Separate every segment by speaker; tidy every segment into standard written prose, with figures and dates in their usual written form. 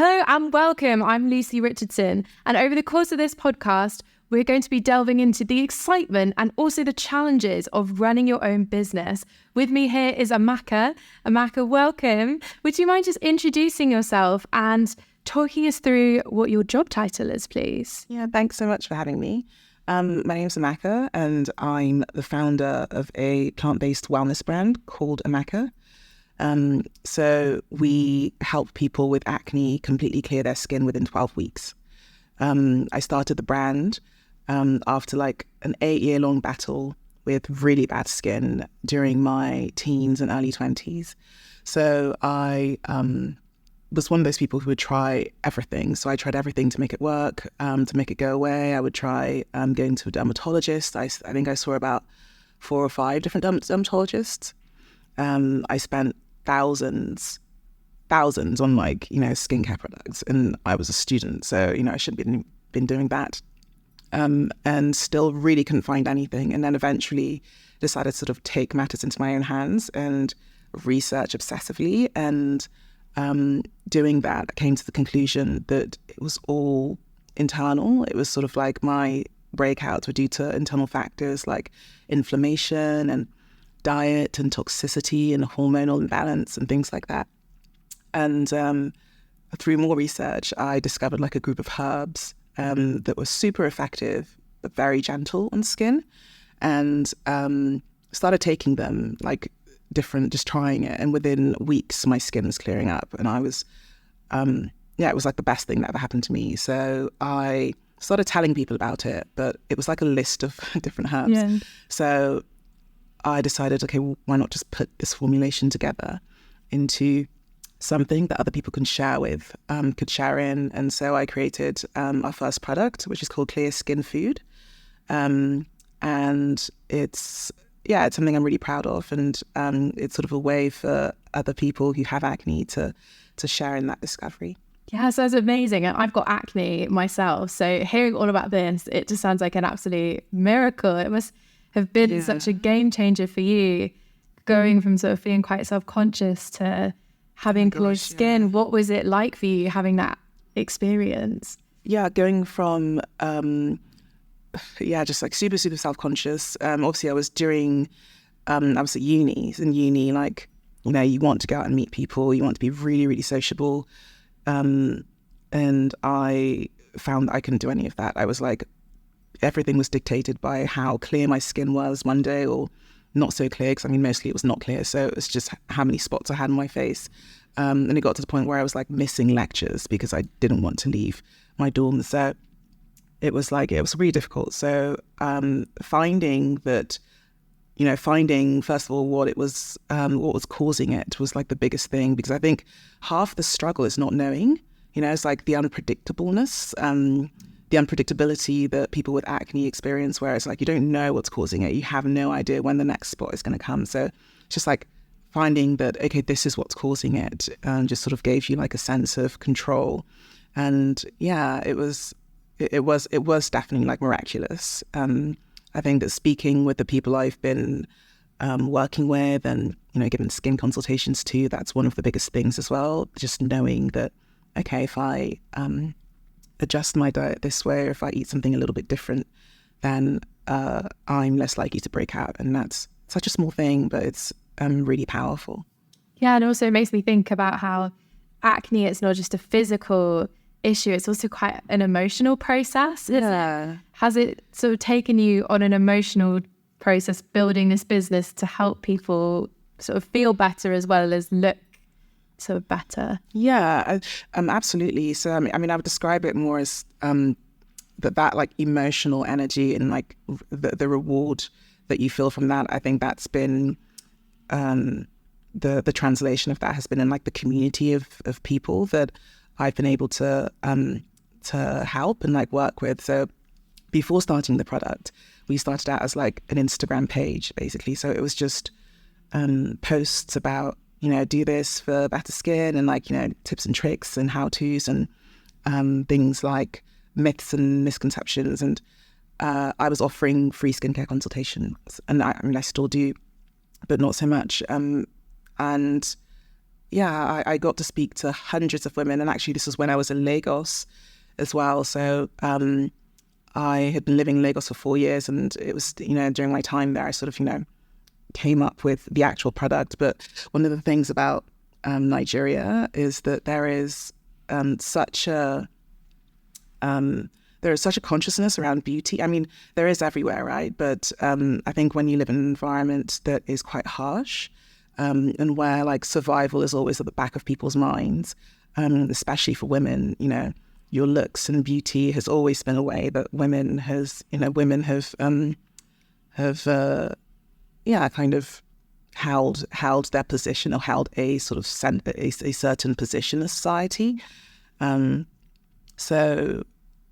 Speaker 1: Hello and welcome. I'm Lucy Richardson, and over the course of this podcast, we're going to be delving into the excitement and also the challenges of running your own business. With me here is Amaka. Amaka, welcome. Would you mind just introducing yourself and talking us through what your job title is, please?
Speaker 2: Yeah, thanks so much for having me. My name's Amaka, and I'm the founder of a plant-based wellness brand called Amaka. So we help people with acne completely clear their skin within 12 weeks. I started the brand after like an 8-year-long battle with really bad skin during my teens and early 20s. So I was one of those people who would try everything. So I tried everything to make it work, to make it go away. I would try going to a dermatologist. I think I saw about 4 or 5 different dermatologists. I spent thousands on skincare products, and I was a student, so I should have been doing that, and still really couldn't find anything. And then eventually decided to sort of take matters into my own hands and research obsessively. And doing that, I came to the conclusion that it was all internal. It was sort of like my breakouts were due to internal factors like inflammation and diet and toxicity and hormonal imbalance and things like that. And through more research, I discovered like a group of herbs that were super effective but very gentle on skin, and started taking them like different, just trying it. And within weeks, my skin was clearing up, and I was, it was like the best thing that ever happened to me. So I started telling people about it, but it was like a list of different herbs. Yeah. So I decided, okay, well, why not just put this formulation together into something that other people can share with, could share in. And so I created our first product, which is called Clear Skin Food. And it's something I'm really proud of. And it's sort of a way for other people who have acne to share in that discovery.
Speaker 1: Yeah, sounds amazing. And I've got acne myself. So hearing all about this, it just sounds like an absolute miracle. It must have been such a game changer for you, going from sort of feeling quite self-conscious to having clear skin. What was it like for you having that experience?
Speaker 2: Yeah, going from just like super self-conscious. Obviously I was at uni. In uni, like, you want to go out and meet people, you want to be really, really sociable. And I found that I couldn't do any of that. I was like, everything was dictated by how clear my skin was one day, or not so clear, because mostly it was not clear. So it was just how many spots I had on my face. And it got to the point where I was like missing lectures because I didn't want to leave my dorm. So it was really difficult. So finding first of all what was causing it was like the biggest thing, because I think half the struggle is not knowing. It's like the unpredictableness, the unpredictability that people with acne experience, where it's like you don't know what's causing it. You have no idea when the next spot is going to come. So it's just like finding that, okay, this is what's causing it, just sort of gave you like a sense of control. And yeah, it was definitely like miraculous. I think that speaking with the people I've been working with and, giving skin consultations to, that's one of the biggest things as well. Just knowing that, okay, if I adjust my diet this way, or if I eat something a little bit different, then I'm less likely to break out. And that's such a small thing, but it's really powerful.
Speaker 1: Yeah, and also it makes me think about how acne, it's not just a physical issue, it's also quite an emotional process.
Speaker 2: Yeah.
Speaker 1: Has it sort of taken you on an emotional process building this business to help people sort of feel better as well as look sort of better?
Speaker 2: Yeah, absolutely. So I would describe it more as that like emotional energy and like the reward that you feel from that. I think that's been the translation of that has been in like the community of people that I've been able to help and like work with. So before starting the product, we started out as like an Instagram page basically. So it was just posts about, do this for better skin, and like, tips and tricks and how-tos and things like myths and misconceptions. And I was offering free skincare consultations, and I still do, but not so much. And I got to speak to hundreds of women. And actually, this was when I was in Lagos as well. So I had been living in Lagos for 4 years, and it was, during my time there, I sort of, came up with the actual product. But one of the things about Nigeria is that there is such a consciousness around beauty. I mean, there is everywhere, right? But I think when you live in an environment that is quite harsh, and where like survival is always at the back of people's minds, especially for women, your looks and beauty has always been a way that women have kind of held their position, or held a sort of a certain position in society. So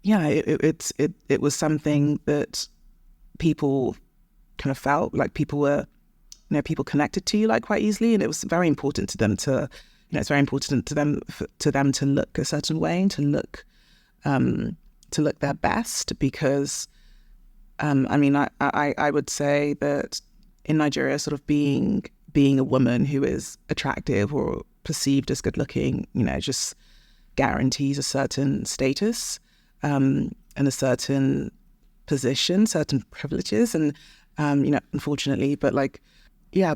Speaker 2: yeah, it was something that people kind of felt like people were, people connected to you like quite easily, and it was very important to them to, it's very important to them to look a certain way and to look their best, because I would say that in Nigeria, sort of being a woman who is attractive or perceived as good looking, just guarantees a certain status, and a certain position, certain privileges, and unfortunately, but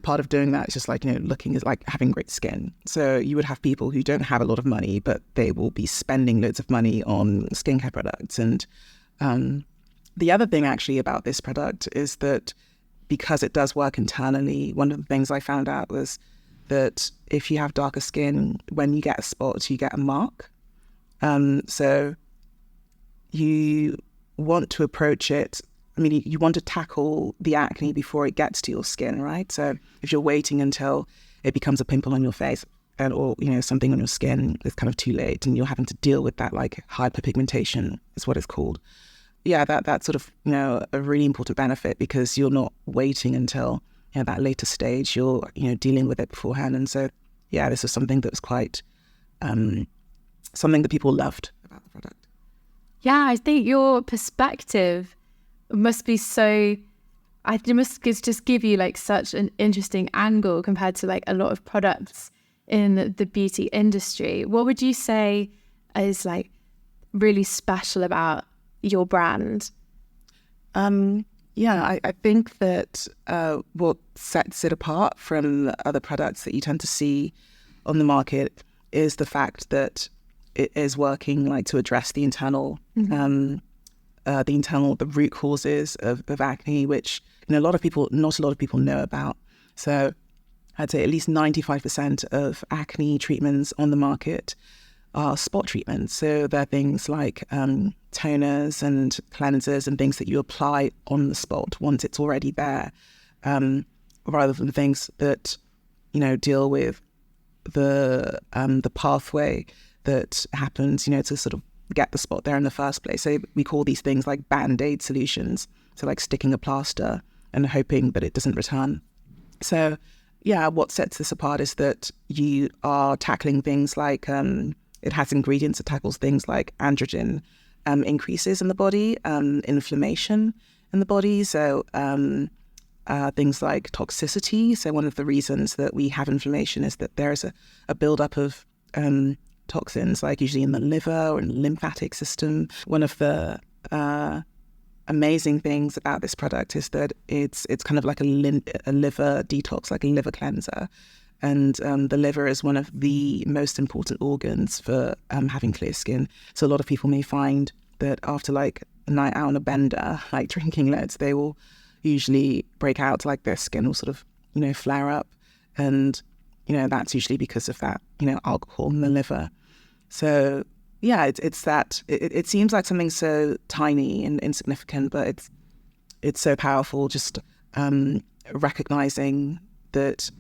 Speaker 2: part of doing that is just looking is like having great skin. So you would have people who don't have a lot of money, but they will be spending loads of money on skincare products. And the other thing actually about this product is that because it does work internally, one of the things I found out was that if you have darker skin, when you get a spot, you get a mark. So you want to approach it. I mean, you want to tackle the acne before it gets to your skin, right? So if you're waiting until it becomes a pimple on your face or something on your skin, it's kind of too late, and you're having to deal with that hyperpigmentation is what it's called. Yeah, that's sort of a really important benefit, because you're not waiting until that later stage. You're dealing with it beforehand, and so this is something that was quite something that people loved about the product.
Speaker 1: Yeah, I think your perspective must be so. It must just give you such an interesting angle compared to a lot of products in the beauty industry. What would you say is really special about your brand?
Speaker 2: I think that what sets it apart from other products that you tend to see on the market is the fact that it is working to address the internal, the root causes of acne, which not a lot of people know about. So I'd say at least 95% of acne treatments on the market are spot treatments. So they're things like toners and cleansers and things that you apply on the spot once it's already there, rather than things that deal with the pathway that happens to sort of get the spot there in the first place. So we call these things band-aid solutions. So sticking a plaster and hoping that it doesn't return. So what sets this apart is that you are tackling things it has ingredients that tackles things like androgen increases in the body, inflammation in the body. So things like toxicity. So one of the reasons that we have inflammation is that there is a buildup of toxins, usually in the liver or in the lymphatic system. One of the amazing things about this product is that it's kind of like a liver detox, like a liver cleanser. And the liver is one of the most important organs for having clear skin. So a lot of people may find that after a night out on a bender, drinking loads, they will usually break out, their skin will sort of, flare up. And, that's usually because of that, alcohol in the liver. So, it's that, it seems like something so tiny and insignificant, but it's so powerful, just recognizing that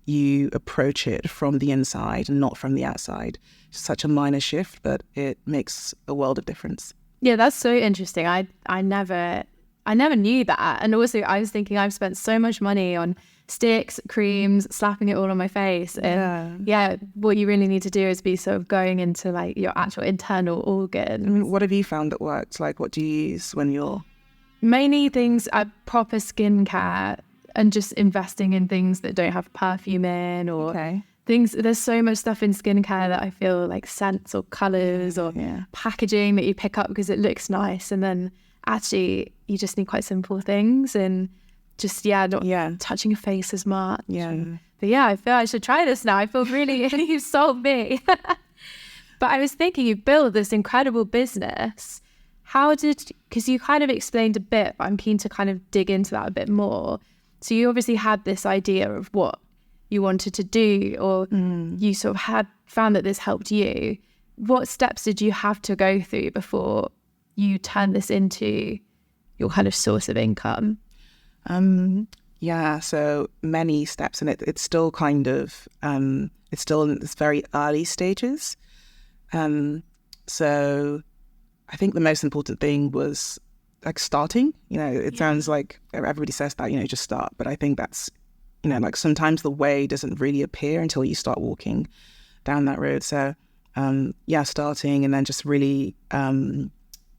Speaker 2: you approach it from the inside and not from the outside. It's such a minor shift, but it makes a world of difference.
Speaker 1: Yeah, that's so interesting. I never knew that. And also I was thinking I've spent so much money on sticks, creams, slapping it all on my face. And what you really need to do is be sort of going into your actual internal organs.
Speaker 2: I mean, what have you found that works? What do you use when you're...
Speaker 1: Mainly things are proper skincare and just investing in things that don't have perfume in or things, there's so much stuff in skincare that I feel like scents or colours or packaging that you pick up because it looks nice, and then actually you just need quite simple things and just not touching your face as much. But I feel I should try this now. I feel really you've sold me. But I was thinking, you've built this incredible business. Because you kind of explained a bit, but I'm keen to kind of dig into that a bit more. So you obviously had this idea of what you wanted to do, or you sort of had found that this helped you. What steps did you have to go through before you turned this into your kind of source of income?
Speaker 2: So many steps, and it's still kind of, it's still in its very early stages. So I think the most important thing was like starting. It sounds like everybody says that, just start. But I think that's, like sometimes the way doesn't really appear until you start walking down that road. So, starting and then just really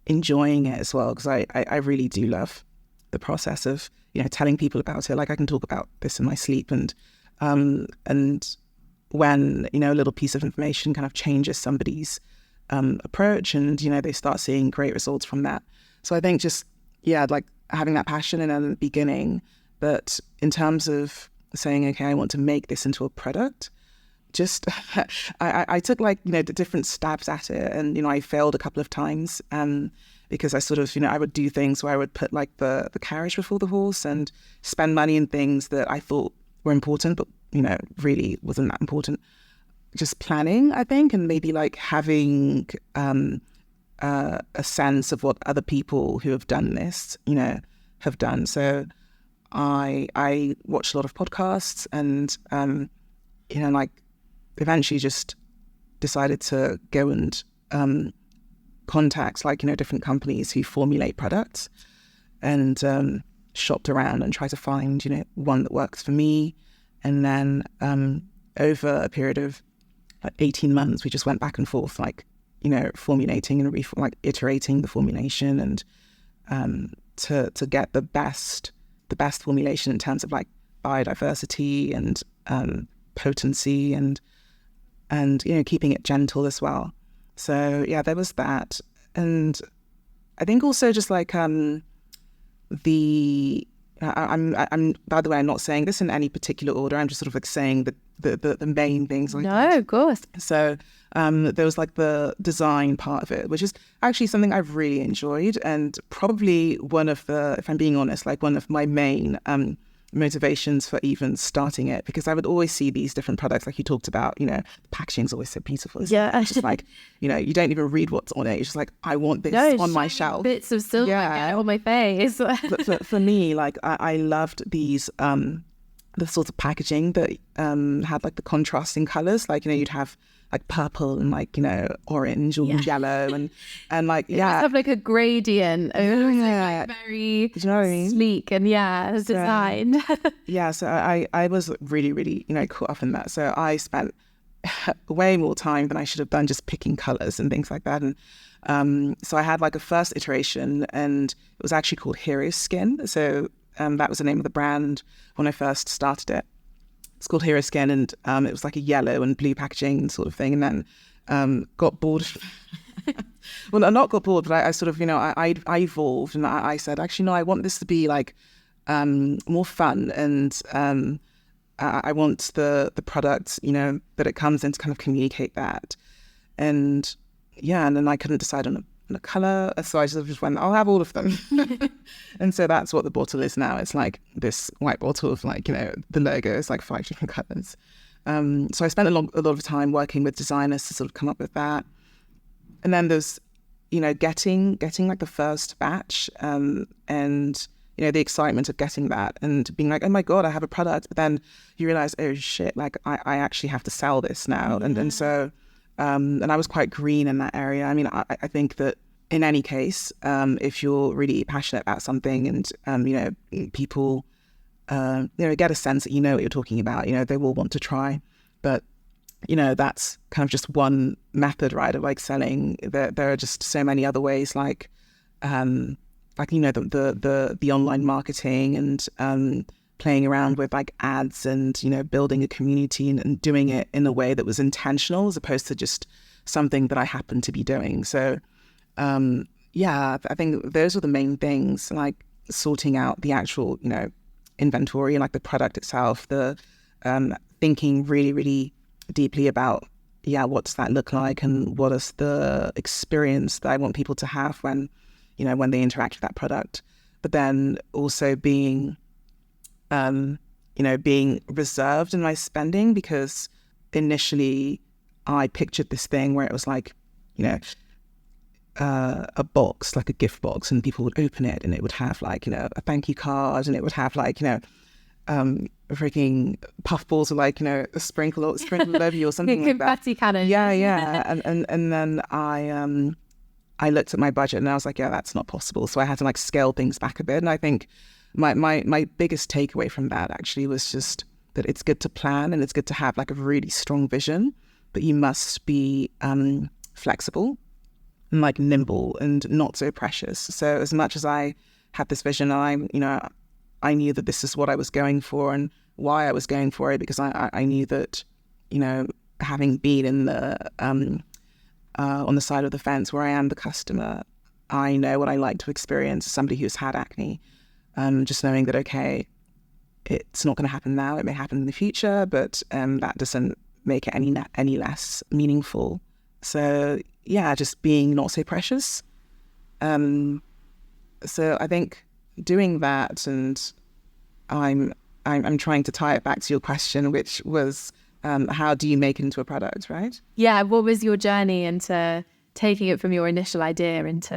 Speaker 2: enjoying it as well, because I really do love the process of, telling people about it. Like I can talk about this in my sleep, and when, a little piece of information kind of changes somebody's approach, and, they start seeing great results from that. So I think just, like having that passion in the beginning, but in terms of saying, okay, I want to make this into a product, just, I took like, different stabs at it, and, I failed a couple of times, because I sort of, I would do things where I would put like the carriage before the horse and spend money in things that I thought were important, but, really wasn't that important. Just planning, I think, and maybe like having a sense of what other people who have done this, have done. So I watched a lot of podcasts, and like eventually just decided to go and contact like different companies who formulate products, and shopped around and tried to find one that works for me. And then over a period of like 18 months, we just went back and forth, like, formulating and iterating the formulation, and to get the best formulation in terms of like biodiversity and potency and keeping it gentle as well. So there was that. And I think also just like I'm by the way, I'm not saying this in any particular order. I'm just sort of like saying the main things.
Speaker 1: No, of course.
Speaker 2: So there was like the design part of it, which is actually something I've really enjoyed, and probably one of the, if I'm being honest, like one of my main motivations for even starting it, because I would always see these different products like you talked about, the packaging's always so beautiful. It's just like, you don't even read what's on it. It's just like, I want this on my shelf.
Speaker 1: Bits of silver on my face.
Speaker 2: But for me, like I loved these the sort of packaging that had like the contrasting colors, like you'd have like purple and like orange or yellow and like
Speaker 1: it must have like a gradient. Like very sleek and design.
Speaker 2: So I was really caught up in that. So I spent way more time than I should have done just picking colors and things like that. And so I had like a first iteration, and it was actually called Hero Skin. So that was the name of the brand when I first started it. It's called Hero Skin, and it was like a yellow and blue packaging sort of thing. And then got bored. Well, I not got bored, but I sort of, I evolved, and I said, actually, no, I want this to be like more fun, and I want the product, that it comes in to kind of communicate that. And and then I couldn't decide on a colour, so I just went, I'll have all of them. And so that's what the bottle is now. It's like this white bottle of like, the logo is like 5 different colours. So I spent a lot of time working with designers to sort of come up with that. And then there's, getting like the first batch, and the excitement of getting that and being like, oh my God, I have a product. But then you realize, oh shit, like I actually have to sell this now. And so and I was quite green in that area. I mean, I think that in any case, if you're really passionate about something and, people, get a sense that what you're talking about, they will want to try. But, that's kind of just one method, right, of like selling. There are just so many other ways, like the online marketing and playing around with like ads and, building a community and doing it in a way that was intentional as opposed to just something that I happened to be doing. So, I think those are the main things, like sorting out the actual, inventory and like the product itself, the thinking really, really deeply about, what does that look like and what is the experience that I want people to have when they interact with that product. But then also being reserved in my spending, because initially I pictured this thing where it was like, a box, like a gift box, and people would open it and it would have like, a thank you card, and it would have like, freaking puffballs or like, a sprinkle over you or something like that.
Speaker 1: Confetti cannon.
Speaker 2: Yeah. And then I looked at my budget and I was like, that's not possible. So I had to like scale things back a bit. And I think my biggest takeaway from that actually was just that it's good to plan and it's good to have like a really strong vision, but you must be flexible and like nimble and not so precious. So as much as I had this vision, I knew that this is what I was going for and why I was going for it, because I knew that, having been in the on the side of the fence where I am the customer, I know what I like to experience as somebody who's had acne. Just knowing that, okay, it's not going to happen now, it may happen in the future, but that doesn't make it any less meaningful. So just being not so precious. So I think doing that, and I'm trying to tie it back to your question, which was how do you make it into a product, right?
Speaker 1: Yeah, what was your journey into taking it from your initial idea into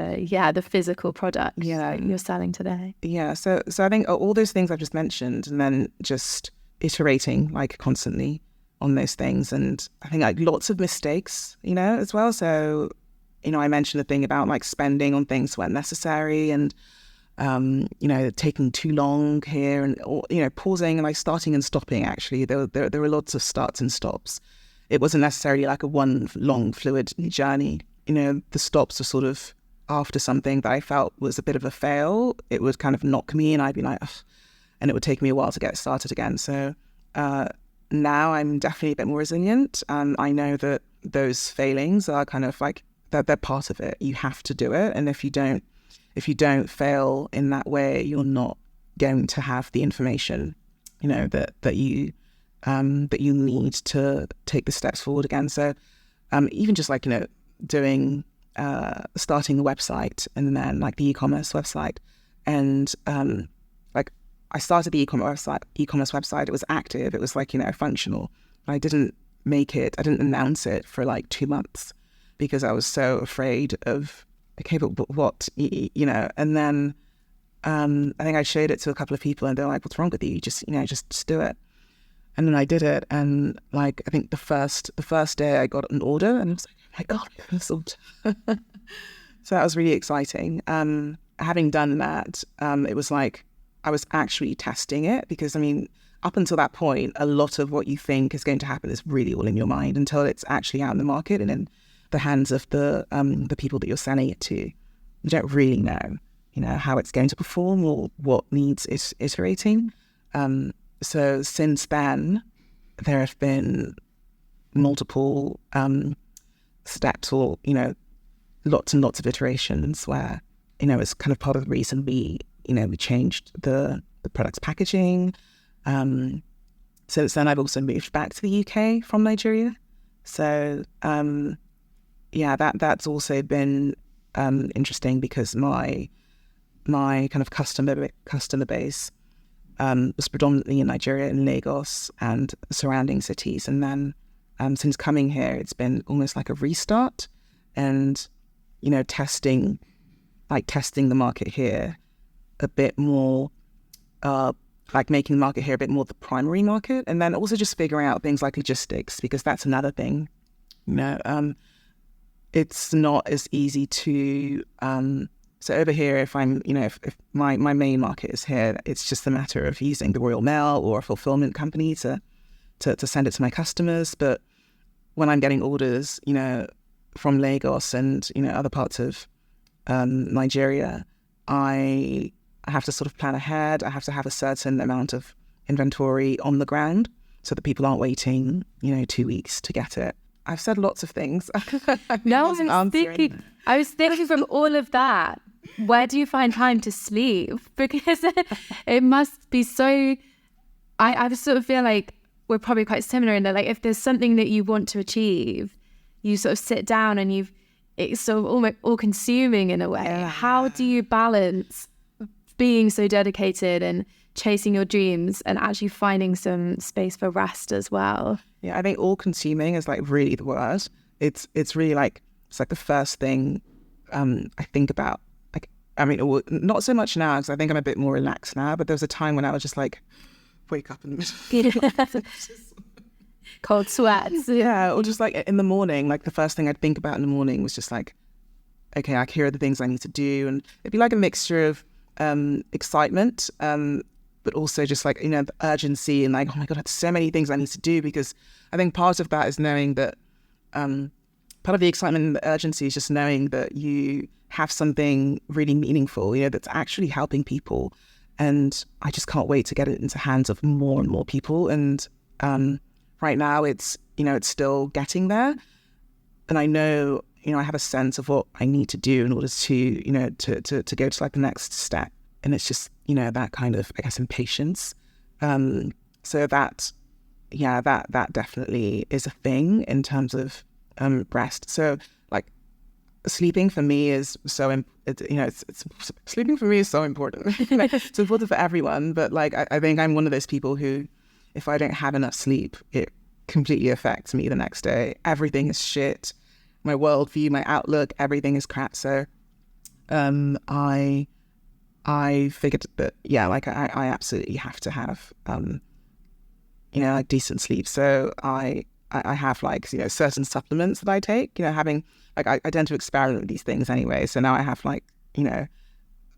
Speaker 1: the physical product you're selling today?
Speaker 2: Yeah, so I think all those things I've just mentioned, and then just iterating like constantly on those things, and I think like lots of mistakes, as well. So, I mentioned the thing about like spending on things when necessary, and taking too long here, and pausing and like starting and stopping. Actually, there were lots of starts and stops. It wasn't necessarily like a one long fluid journey. The stops were sort of after something that I felt was a bit of a fail. It would kind of knock me, and I'd be like, ugh, and it would take me a while to get started again. So now I'm definitely a bit more resilient. I know that those failings are kind of like they're part of it. You have to do it, and if you don't fail in that way, you're not going to have the information, that you need to take the steps forward again. So even just like doing starting a website, and then like the e-commerce website, and like I started the e-commerce website. It was active. It was like functional. But I didn't announce it for like 2 months because I was so afraid of, okay, but what, and then I think I showed it to a couple of people and they're like, what's wrong with you? Just do it. And then I did it. And like, I think the first day I got an order and I was like, oh my God, this order. So that was really exciting. Having done that, it was like, I was actually testing it, because I mean, up until that point, a lot of what you think is going to happen is really all in your mind until it's actually out in the market and in the hands of the people that you're selling it to. You don't really know, how it's going to perform or what needs iterating. So since then, there have been multiple steps, or lots and lots of iterations where it's kind of part of the reason we changed the product's packaging. Since then, I've also moved back to the UK from Nigeria. So that's also been interesting, because my kind of customer base was predominantly in Nigeria, in Lagos and surrounding cities. And then since coming here, it's been almost like a restart, and testing the market here a bit more, like making the market here a bit more the primary market, and then also just figuring out things like logistics, because that's another thing. It's not as easy to so over here, if I'm if my main market is here, it's just a matter of using the Royal Mail or a fulfillment company to send it to my customers. But when I'm getting orders from Lagos and other parts of Nigeria, I have to sort of plan ahead. I have to have a certain amount of inventory on the ground so that people aren't waiting, 2 weeks to get it. I've said lots of things.
Speaker 1: No, I was thinking from all of that, where do you find time to sleep? Because it must be so... I sort of feel like we're probably quite similar in that, like, if there's something that you want to achieve, you sort of sit down and it's sort of almost all-consuming in a way. Yeah. How do you balance being so dedicated and chasing your dreams and actually finding some space for rest as well?
Speaker 2: Yeah, I think all-consuming is like really the word. It's really like, it's like the first thing I think about. Like, I mean, not so much now because I think I'm a bit more relaxed now, but there was a time when I was just like, wake up in the middle of
Speaker 1: cold sweats.
Speaker 2: Yeah, or just like in the morning, like the first thing I'd think about in the morning was just like, okay, like here are the things I need to do. And it'd be like a mixture of excitement, but also just like, the urgency and like, oh my God, I have so many things I need to do, because I think part of that is knowing that, part of the excitement and the urgency is just knowing that you have something really meaningful, that's actually helping people. And I just can't wait to get it into hands of more and more people. And right now it's still getting there. And I know, I have a sense of what I need to do in order to, to go to like the next step. And it's just, that kind of, I guess, impatience. So that definitely is a thing in terms of rest. So like sleeping for me is so, sleeping for me is so important. It's important for everyone. But like, I think I'm one of those people who, if I don't have enough sleep, it completely affects me the next day. Everything is shit. My worldview, my outlook, everything is crap. So I figured that, like I absolutely have to have, like decent sleep. So I have like, certain supplements that I take, having like, I tend to experiment with these things anyway. So now I have like, like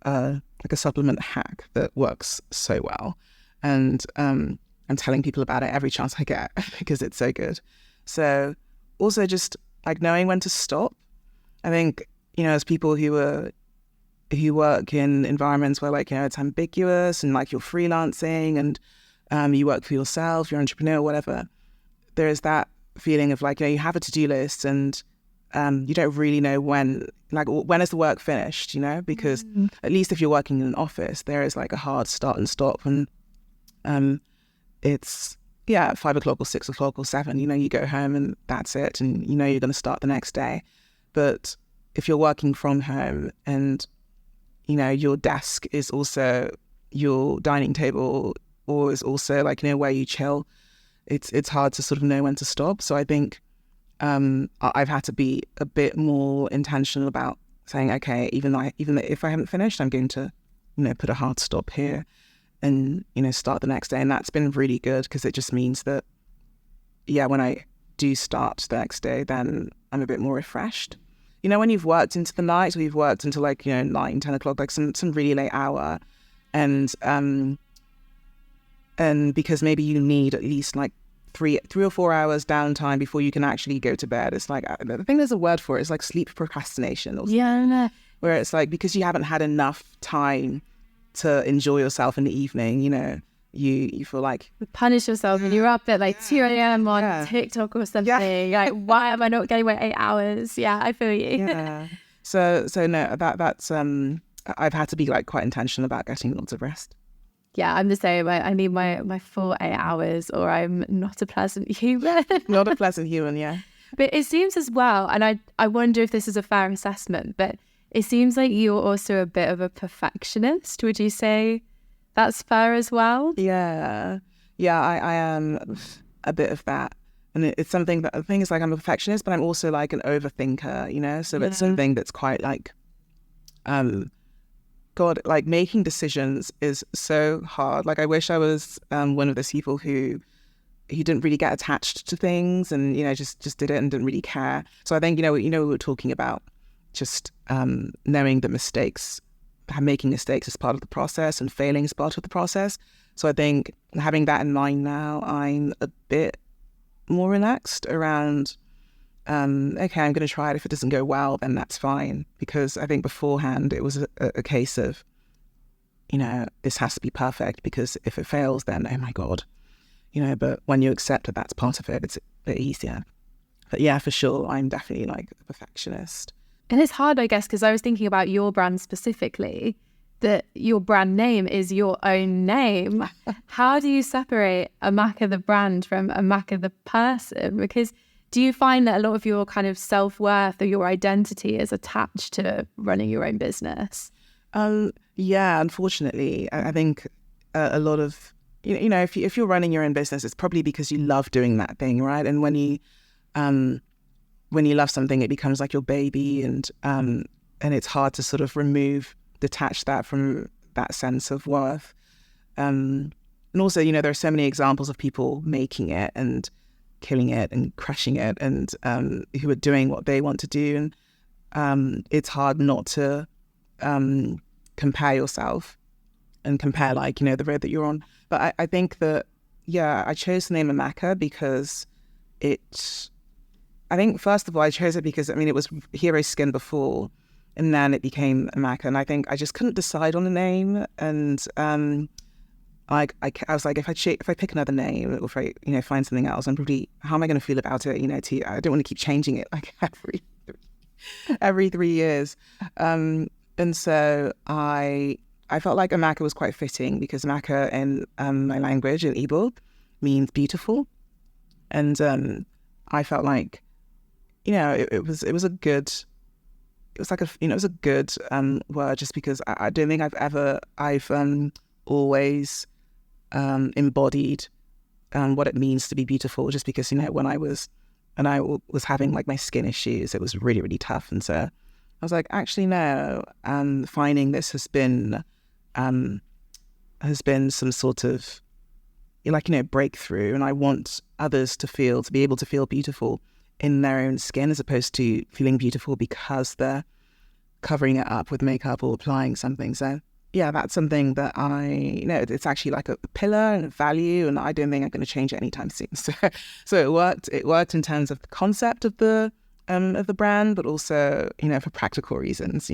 Speaker 2: a supplement hack that works so well. And I'm telling people about it every chance I get because it's so good. So also just like knowing when to stop. I think, as people who work in environments where like, it's ambiguous and like you're freelancing and you work for yourself, you're an entrepreneur, whatever, there is that feeling of like, you have a to-do list and you don't really know when is the work finished, because at least if you're working in an office, there is like a hard start and stop. And it's, 5 o'clock or 6 o'clock or 7, you go home and that's it. And you're going to start the next day. But if you're working from home and, your desk is also your dining table or is also like, where you chill, it's hard to sort of know when to stop. So I think I've had to be a bit more intentional about saying, okay, even though if I haven't finished, I'm going to, put a hard stop here and, start the next day. And that's been really good because it just means that, when I do start the next day, then I'm a bit more refreshed. When you've worked into the night or you've worked into like, 9, 10 o'clock, like some really late hour and because maybe you need at least like 3 or 4 hours downtime before you can actually go to bed. It's like, I think there's a word for it. It's like sleep procrastination. Or
Speaker 1: yeah.
Speaker 2: Where it's like, because you haven't had enough time to enjoy yourself in the evening, you feel like...
Speaker 1: Punish yourself and you're up at like 2 a.m. on TikTok or something. Like, why am I not getting my 8 hours? Yeah, I feel you.
Speaker 2: Yeah. So no, that's... I've had to be like quite intentional about getting lots of rest.
Speaker 1: Yeah, I'm the same. I need my full 8 hours or I'm not a pleasant human.
Speaker 2: Not a pleasant human, yeah.
Speaker 1: But it seems as well, and I wonder if this is a fair assessment, but it seems like you're also a bit of a perfectionist. Would you say that's fair as well?
Speaker 2: Yeah, I am a bit of that. And it's something that, the thing is like I'm a perfectionist, but I'm also like an overthinker, So it's something that's quite like, God, like making decisions is so hard. Like I wish I was one of those people who didn't really get attached to things and, just did it and didn't really care. So I think, we were talking about just knowing that making mistakes is part of the process and failing is part of the process. So I think having that in mind now, I'm a bit more relaxed around, okay, I'm going to try it. If it doesn't go well, then that's fine. Because I think beforehand it was a case of, this has to be perfect, because if it fails, then oh my God, but when you accept that that's part of it, it's a bit easier. But yeah, for sure, I'm definitely like a perfectionist.
Speaker 1: And it's hard, I guess, because I was thinking about your brand specifically, that your brand name is your own name. How do you separate Amaka the brand from Amaka the person? Because do you find that a lot of your kind of self-worth or your identity is attached to running your own business?
Speaker 2: Yeah, unfortunately, I think a lot of, if you're running your own business, it's probably because you love doing that thing, right? And when you love something, it becomes like your baby, and it's hard to sort of detach that from that sense of worth. And also, there are so many examples of people making it and killing it and crushing it, and who are doing what they want to do. And it's hard not to compare yourself and compare, like, the road that you're on. But I think that, I chose the name Amaka because I think, first of all, I chose it because, it was Hero Skin before, and then it became Amaka. And I think I just couldn't decide on a name. And I was like, if I pick another name, or if I, find something else, I'm probably, how am I going to feel about it? I don't want to keep changing it like every 3 years. And so I felt like Amaka was quite fitting, because Amaka in my language, in Igbo, means beautiful. And I felt like, it was a good word, just because I don't think I've always embodied what it means to be beautiful, just because, when I was having like my skin issues, it was really, really tough. And so I was like, actually, no, finding this has been some sort of, breakthrough. And I want others to be able to feel beautiful in their own skin, as opposed to feeling beautiful because they're covering it up with makeup or applying something. So yeah, that's something that it's actually like a pillar and a value, and I don't think I'm going to change it anytime soon. So it worked. It worked in terms of the concept of the brand, but also, for practical reasons,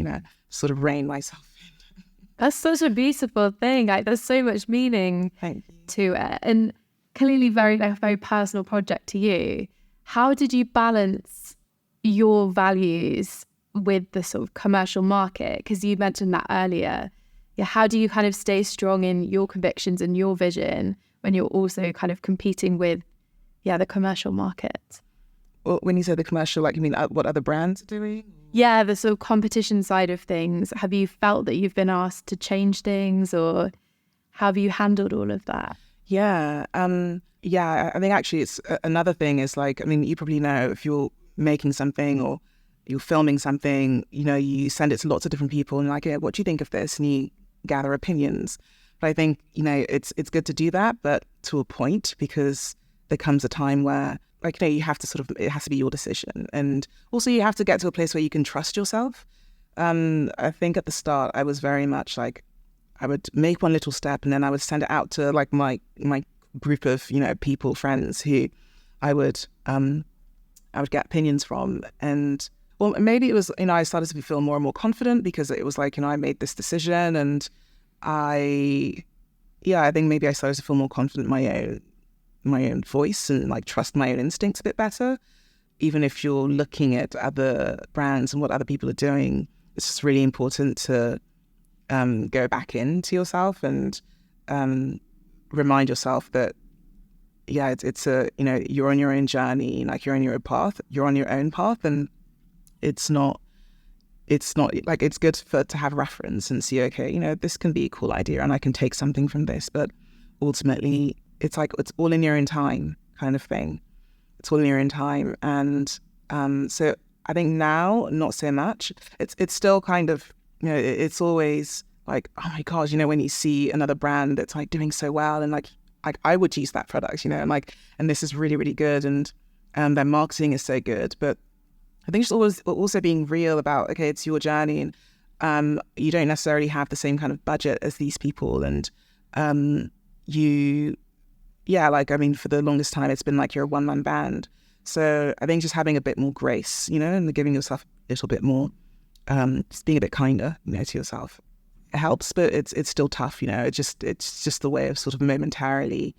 Speaker 2: sort of rein myself in.
Speaker 1: That's such a beautiful thing. Like, there's so much meaning to it, and clearly a very personal project to you. How did you balance your values with the sort of commercial market? Because you mentioned that earlier. Yeah, how do you kind of stay strong in your convictions and your vision when you're also kind of competing with, the commercial market?
Speaker 2: Well, when you say the commercial, like, you mean what other brands are doing?
Speaker 1: Yeah, the sort of competition side of things. Have you felt that you've been asked to change things, or how have you handled all of that?
Speaker 2: Yeah, I think actually it's another thing is, like, you probably know, if you're making something or you're filming something, you send it to lots of different people and like, what do you think of this? And you gather opinions. But I think, it's good to do that, but to a point, because there comes a time where, like, you have to it has to be your decision. And also you have to get to a place where you can trust yourself. I think at the start I was very much like, I would make one little step and then I would send it out to like my group of, people, friends who I would get opinions from. And well, maybe it was, I started to feel more and more confident, because it was like, I made this decision, and I think maybe I started to feel more confident in my own voice, and like trust my own instincts a bit better. Even if you're looking at other brands and what other people are doing, it's just really important to go back into yourself and remind yourself that it's you're on your own journey, like you're on your own path, and it's not like, it's good to have reference and see, okay, this can be a cool idea and I can take something from this, but ultimately it's like, it's all in your own time kind of thing. It's all in your own time. And so I think now, not so much. It's still kind of, it's always like, oh my gosh, when you see another brand that's like doing so well, and like I would use that product, and this is really, really good, and their marketing is so good. But I think it's always also being real about, okay, it's your journey, and you don't necessarily have the same kind of budget as these people, and for the longest time it's been like you're a one-man band. So I think just having a bit more grace, and giving yourself a little bit more, just being a bit kinder, to yourself helps, but it's still tough, it's just the way of sort of momentarily,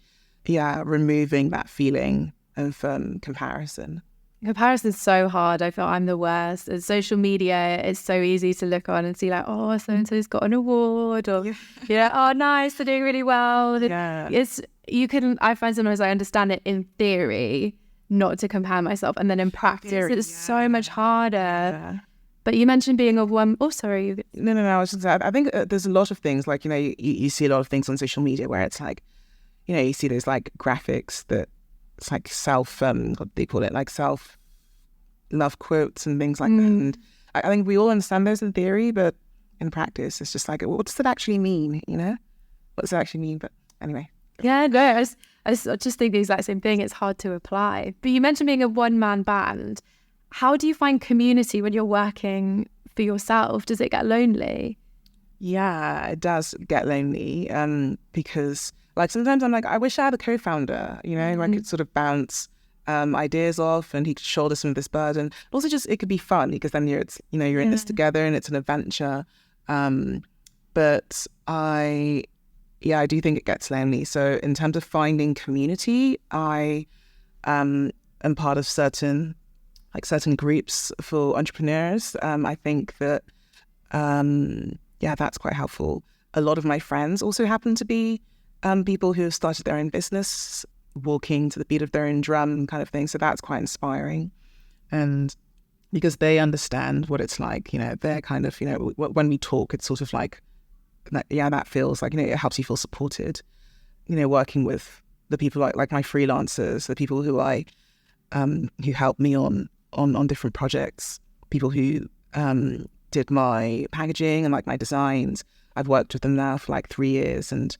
Speaker 2: removing that feeling of comparison.
Speaker 1: Comparison's so hard. I feel I'm the worst. And social media, it's so easy to look on and see like, oh, so-and-so's got an award, or oh, nice, they're doing really well.
Speaker 2: Yeah.
Speaker 1: I find sometimes I understand it in theory, not to compare myself. And then in practice, it's so much harder. Yeah. But you mentioned being of one. Oh, sorry.
Speaker 2: No. I think there's a lot of things like, you see a lot of things on social media where it's like, you see those like graphics that it's like what do they call it? Like self-love quotes and things like that. And I think we all understand those in theory, but in practice, it's just like, what does that actually mean? What does it actually mean? But anyway.
Speaker 1: Yeah, no, I just think the exact same thing. It's hard to apply. But you mentioned being a one-man band. How do you find community when you're working for yourself? Does it get lonely?
Speaker 2: Yeah, it does get lonely because like sometimes I'm like, I wish I had a co-founder, where I could sort of bounce ideas off and he could shoulder some of this burden. But also just it could be fun because then you're in this together and it's an adventure. But I do think it gets lonely. So in terms of finding community, I am part of certain groups for entrepreneurs. I think that, that's quite helpful. A lot of my friends also happen to be people who have started their own business, walking to the beat of their own drum kind of thing. So that's quite inspiring. And because they understand what it's like, they're kind of, when we talk, it's sort of like, that feels like, it helps you feel supported, working with the people like my freelancers, the people who who help me on different projects, people who did my packaging and like my designs. I've worked with them now for like 3 years, and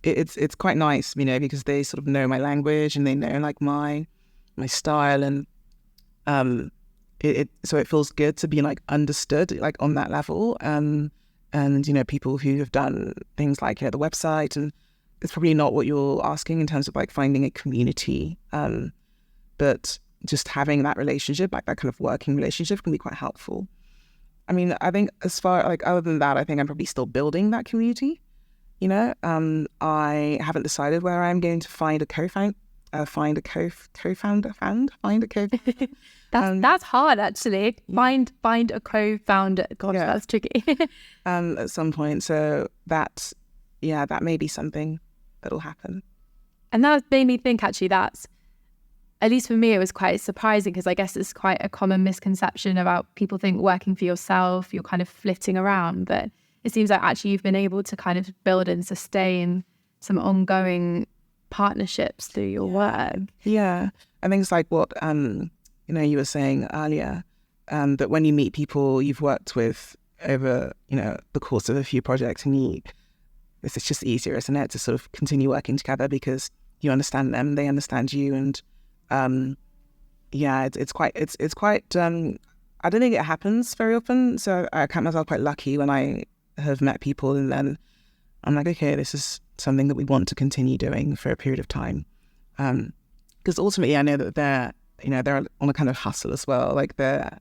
Speaker 2: it's quite nice, because they sort of know my language and they know like my style, and so it feels good to be like understood like on that level, and people who have done things like the website, and it's probably not what you're asking in terms of like finding a community, but just having that relationship, like that kind of working relationship, can be quite helpful. I mean, I think as far like other than that, I think I'm probably still building that community. I haven't decided where I'm going to find a co-founder.
Speaker 1: That's hard actually. Find a co-founder. God, that's tricky.
Speaker 2: At some point, so that may be something that'll happen.
Speaker 1: And that made me think actually that's, at least for me, it was quite surprising because I guess it's quite a common misconception about people think working for yourself, you're kind of flitting around, but it seems like actually you've been able to kind of build and sustain some ongoing partnerships through your work.
Speaker 2: Yeah. I think it's like what, you were saying earlier, that when you meet people you've worked with over, the course of a few projects, and it's just easier, isn't it, to sort of continue working together because you understand them, they understand you, and it's quite I don't think it happens very often, so I count myself quite lucky when I have met people and then I'm like, okay, this is something that we want to continue doing for a period of time, because ultimately I know that they're on a kind of hustle as well, like they're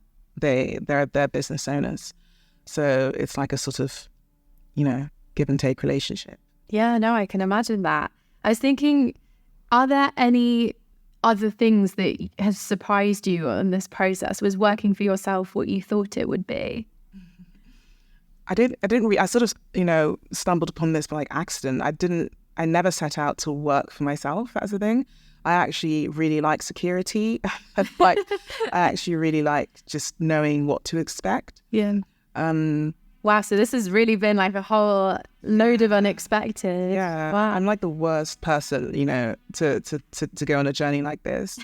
Speaker 2: business owners, so it's like a sort of give and take relationship.
Speaker 1: Yeah, no, I can imagine that. I was thinking, are there any other things that has surprised you on this process? Was working for yourself what you thought it would be?
Speaker 2: I sort of, stumbled upon this by like accident. I never set out to work for myself as a thing. I actually really like security. I actually really like just knowing what to expect.
Speaker 1: Yeah. Wow, so this has really been like a whole load of unexpected.
Speaker 2: Yeah,
Speaker 1: wow.
Speaker 2: I'm like the worst person, to go on a journey like this.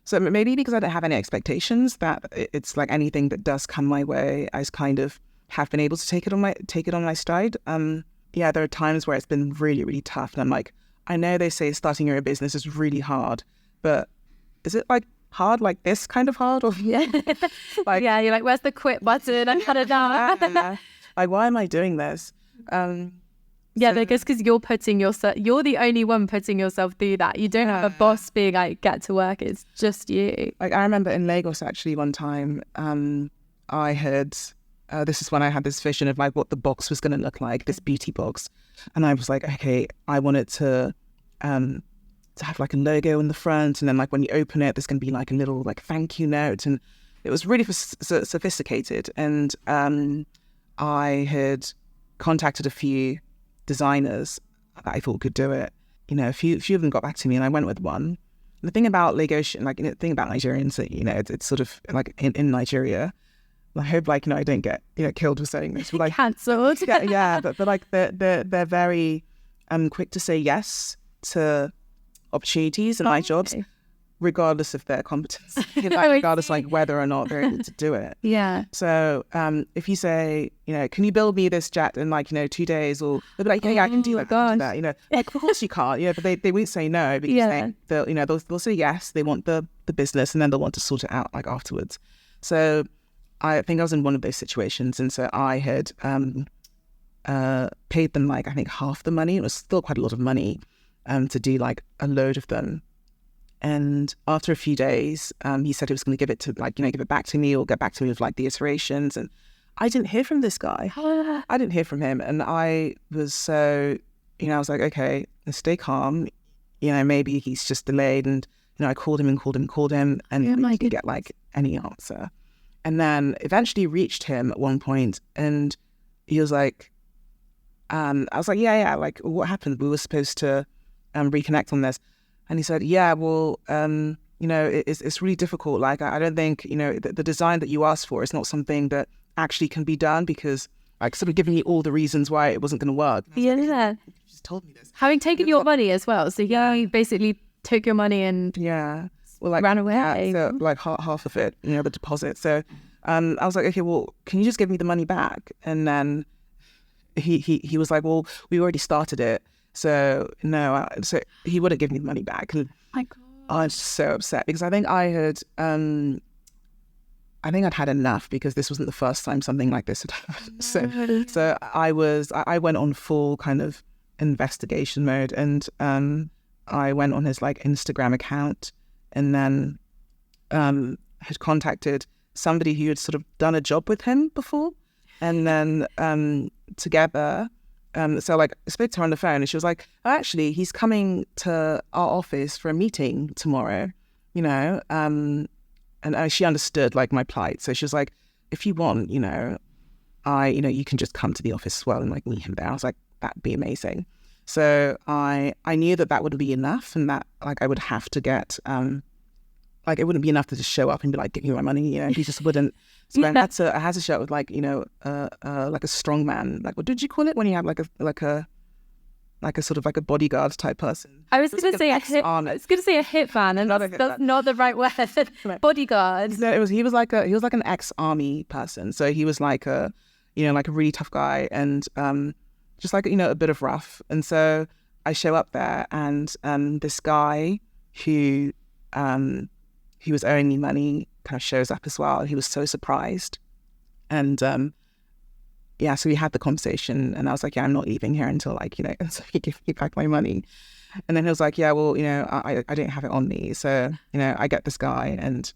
Speaker 2: So maybe because I don't have any expectations, that it's like anything that does come my way, I kind of have been able to take it on my stride. There are times where it's been really, really tough, and I'm like, I know they say starting your own business is really hard, but is it like hard like this kind of hard, or
Speaker 1: you're like, where's the quit button? I'm kind of down.
Speaker 2: Like, why am I doing this?
Speaker 1: Because you're the only one putting yourself through that. You don't have a boss being like, get to work. It's just you.
Speaker 2: Like, I remember in Lagos actually one time, I had this is when I had this vision of like what the box was going to look like, this beauty box. And I was like, okay, I want it to have like a logo in the front. And then like when you open it, there's going to be like a little like thank you note. And it was really sophisticated. And I had contacted a few designers that I thought could do it. You know, a few of them got back to me and I went with one. The thing about Lagosian, like, the thing about Nigerians, you know, it's sort of like in Nigeria, I hope, like, you know, I don't get, you know, killed for saying this. But, like,
Speaker 1: cancelled.
Speaker 2: yeah, but like they're very quick to say yes to opportunities and high jobs, regardless of their competence, regardless like whether or not they're able to do it.
Speaker 1: Yeah.
Speaker 2: So if you say, you know, can you build me this jet in like, you know, 2 days, or they'll be like, yeah, I can do that. I can do that. You know, like, of course you can't. Yeah, but they won't say no because they'll, you know, they'll say yes. They want the business, and then they'll want to sort it out like afterwards. So I think I was in one of those situations, and so I had paid them like I think half the money. It was still quite a lot of money to do like a load of them. And after a few days, he said he was going to give it to like, you know, give it back to me or get back to me with like the iterations. And I didn't hear from this guy. I didn't hear from him, and I was so, you know, I was like, okay, let's stay calm. You know, maybe he's just delayed. And you know, I called him, and I didn't get like any answer. And then eventually reached him at one point, and he was like, I was like, yeah, like, what happened? We were supposed to reconnect on this. And he said, yeah, well, you know, it's really difficult. Like, I don't think, you know, the design that you asked for is not something that actually can be done, because like sort of giving me all the reasons why it wasn't going to work.
Speaker 1: Yeah.
Speaker 2: Like, you just told me this.
Speaker 1: Having taken your money as well. So yeah, you basically took your money and
Speaker 2: well, like,
Speaker 1: ran away.
Speaker 2: Yeah, so like half of it, you know, the deposit. So I was like, okay, well, can you just give me the money back? And then he was like, well, we already started it. So no, so he wouldn't give me the money back. And
Speaker 1: my God.
Speaker 2: I was so upset because I think I'd had enough, because this wasn't the first time something like this had happened. So I went on full kind of investigation mode, and I went on his like Instagram account, and then had contacted somebody who had sort of done a job with him before, and then together. So like I spoke to her on the phone, and she was like, oh, actually, he's coming to our office for a meeting tomorrow, you know, and she understood like my plight. So she was like, if you want, you know, you can just come to the office as well and like meet him there. I was like, that'd be amazing. So I knew that wouldn't be enough, and that like I would have to get, like it wouldn't be enough to just show up and be like, give me my money, you know, he just wouldn't. So I had to show up with like, you know, like a strong man, like, what did you call it when you have like a sort of like a bodyguard type person?
Speaker 1: I was going to say a hitman, and that's not the right word. Bodyguard.
Speaker 2: No, he was like an ex-army person. So he was like a, you know, like a really tough guy, and just like, you know, a bit of rough. And so I show up there, and this guy who was owing me money kind of shows up as well. He was so surprised. And so we had the conversation, and I was like, yeah, I'm not leaving here until like, you know, until you give me back my money. And then he was like, yeah, well, you know, I don't have it on me. So, you know, I get this guy, and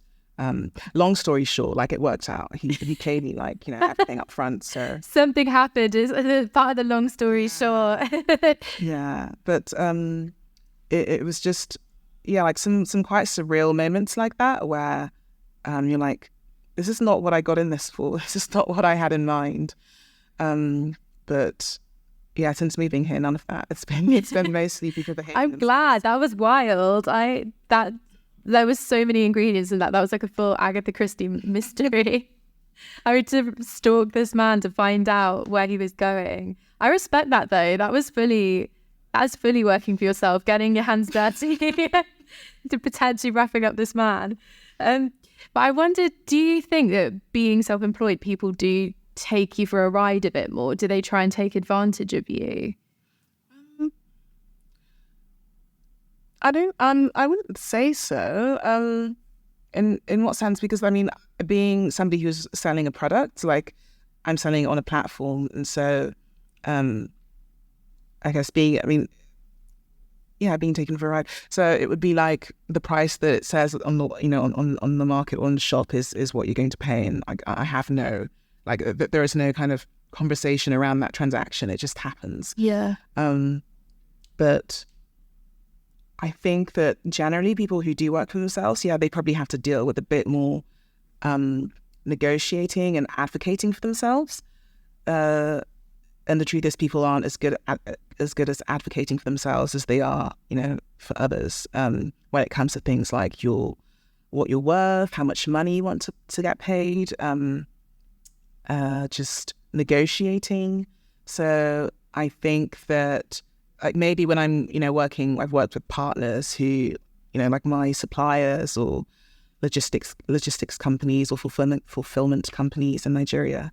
Speaker 2: long story short, like it worked out. He paid me like, you know, everything up front. So
Speaker 1: something happened is part of the long story short.
Speaker 2: Yeah. But it was just, yeah, like some quite surreal moments like that, where you're like, this is not what I got in this for. This is not what I had in mind. But yeah, since moving here, none of that. It's been mostly because of the hate.
Speaker 1: I'm glad. That was wild. There was so many ingredients in that. That was like a full Agatha Christie mystery. I had to stalk this man to find out where he was going. I respect that though. That's fully working for yourself, getting your hands dirty to potentially wrapping up this man. But I wondered, do you think that being self-employed, people do take you for a ride a bit more? Do they try and take advantage of you?
Speaker 2: I wouldn't say so. In what sense? Because I mean, being somebody who's selling a product, like I'm selling it on a platform, and so I guess being taken for a ride. So it would be like the price that it says on the, you know, on the market or on the shop is what you're going to pay, and I have no Like there is no kind of conversation around that transaction. It just happens.
Speaker 1: Yeah.
Speaker 2: But I think that generally people who do work for themselves, they probably have to deal with a bit more negotiating and advocating for themselves. And the truth is, people aren't as good as advocating for themselves as they are, for others. When it comes to things like what you're worth, how much money you want to get paid, just negotiating. So I think that like maybe when I'm, working, I've worked with partners who, like my suppliers or logistics companies or fulfillment companies in Nigeria.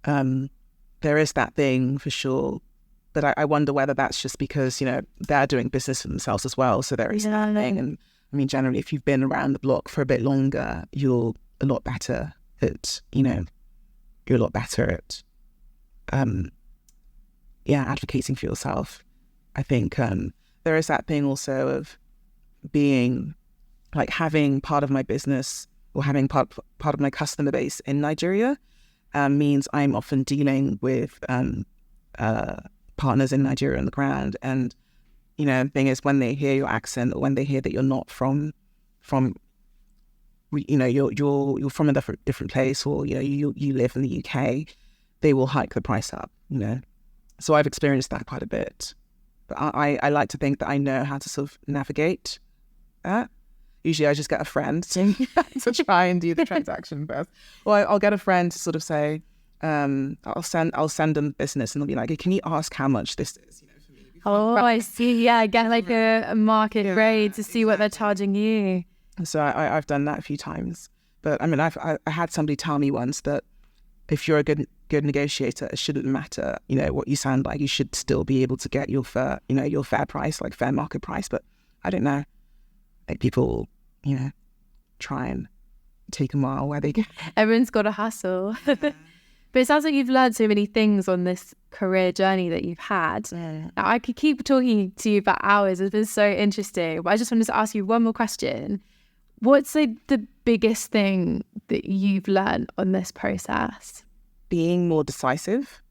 Speaker 2: There is that thing for sure, but I wonder whether that's just because, they're doing business for themselves as well. So there is that thing. And I mean, generally, if you've been around the block for a bit longer, you're a lot better at, advocating for yourself. I think there is that thing also of being, like having part of my business or having part of my customer base in Nigeria means I'm often dealing with partners in Nigeria on the ground. And, the thing is, when they hear your accent or when they hear that you're not from you're from a different place, or, you live in the UK, they will hike the price up, So I've experienced that quite a bit. But I like to think that I know how to sort of navigate that. Usually I just get a friend to try and do the transaction first. Or I'll get a friend to sort of say, I'll send them business and they'll be like, hey, can you ask how much this is, for me?
Speaker 1: Oh, I see. Yeah, get like a market rate to see what they're charging you.
Speaker 2: So I've done that a few times. But I mean, I had somebody tell me once that if you're a good negotiator, it shouldn't matter, what you sound like. You should still be able to get your fair price, like fair market price. But I don't know. Like people, try and take a mile where they can.
Speaker 1: Everyone's got a hustle. But it sounds like you've learned so many things on this career journey that you've had.
Speaker 2: Yeah.
Speaker 1: Now, I could keep talking to you for hours. It's been so interesting. But I just wanted to ask you one more question. What's the biggest thing that you've learned on this process?
Speaker 2: Being more decisive.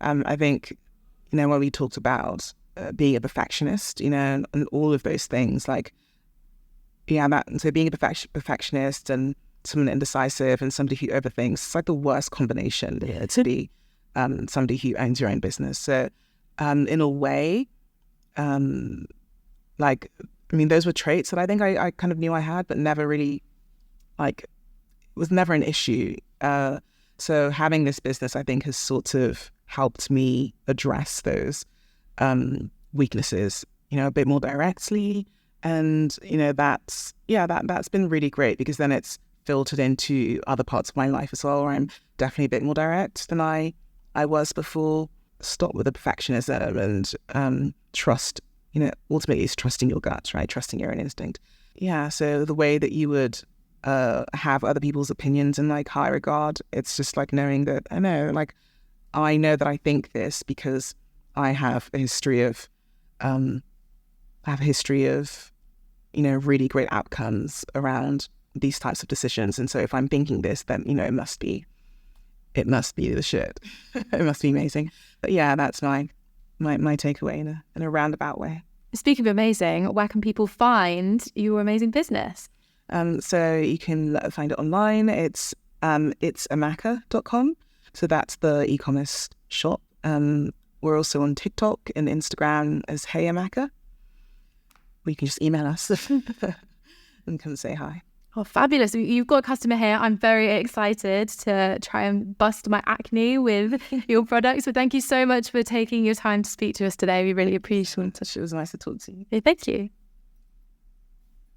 Speaker 2: I think, when we talked about being a perfectionist, and all of those things, like, so being a perfectionist and someone indecisive and somebody who overthinks, it's like the worst combination to be somebody who owns your own business. So in a way, those were traits that I think I kind of knew I had, but never really, it was never an issue. So having this business, I think, has sort of helped me address those weaknesses, a bit more directly. And, that's been really great, because then it's filtered into other parts of my life as well, where I'm definitely a bit more direct than I was before. Stop with the perfectionism and trust, ultimately it's trusting your gut, right? Trusting your own instinct. Yeah, so the way that you would have other people's opinions in high regard, it's just knowing that I know that I think this because I have a history of really great outcomes around these types of decisions. And so if I'm thinking this, then, it must be the shit. It must be amazing. But yeah, that's my takeaway in a roundabout way.
Speaker 1: Speaking of amazing, where can people find your amazing business?
Speaker 2: So you can find it online. It's amaka.com. So that's the e-commerce shop. We're also on TikTok and Instagram as Hey Amaka. You can just email us and come say hi.
Speaker 1: Oh, fabulous. You've got a customer here. I'm very excited to try and bust my acne with your products. So thank you so much for taking your time to speak to us today. We really appreciate it.
Speaker 2: It was nice to talk to you.
Speaker 1: Thank you.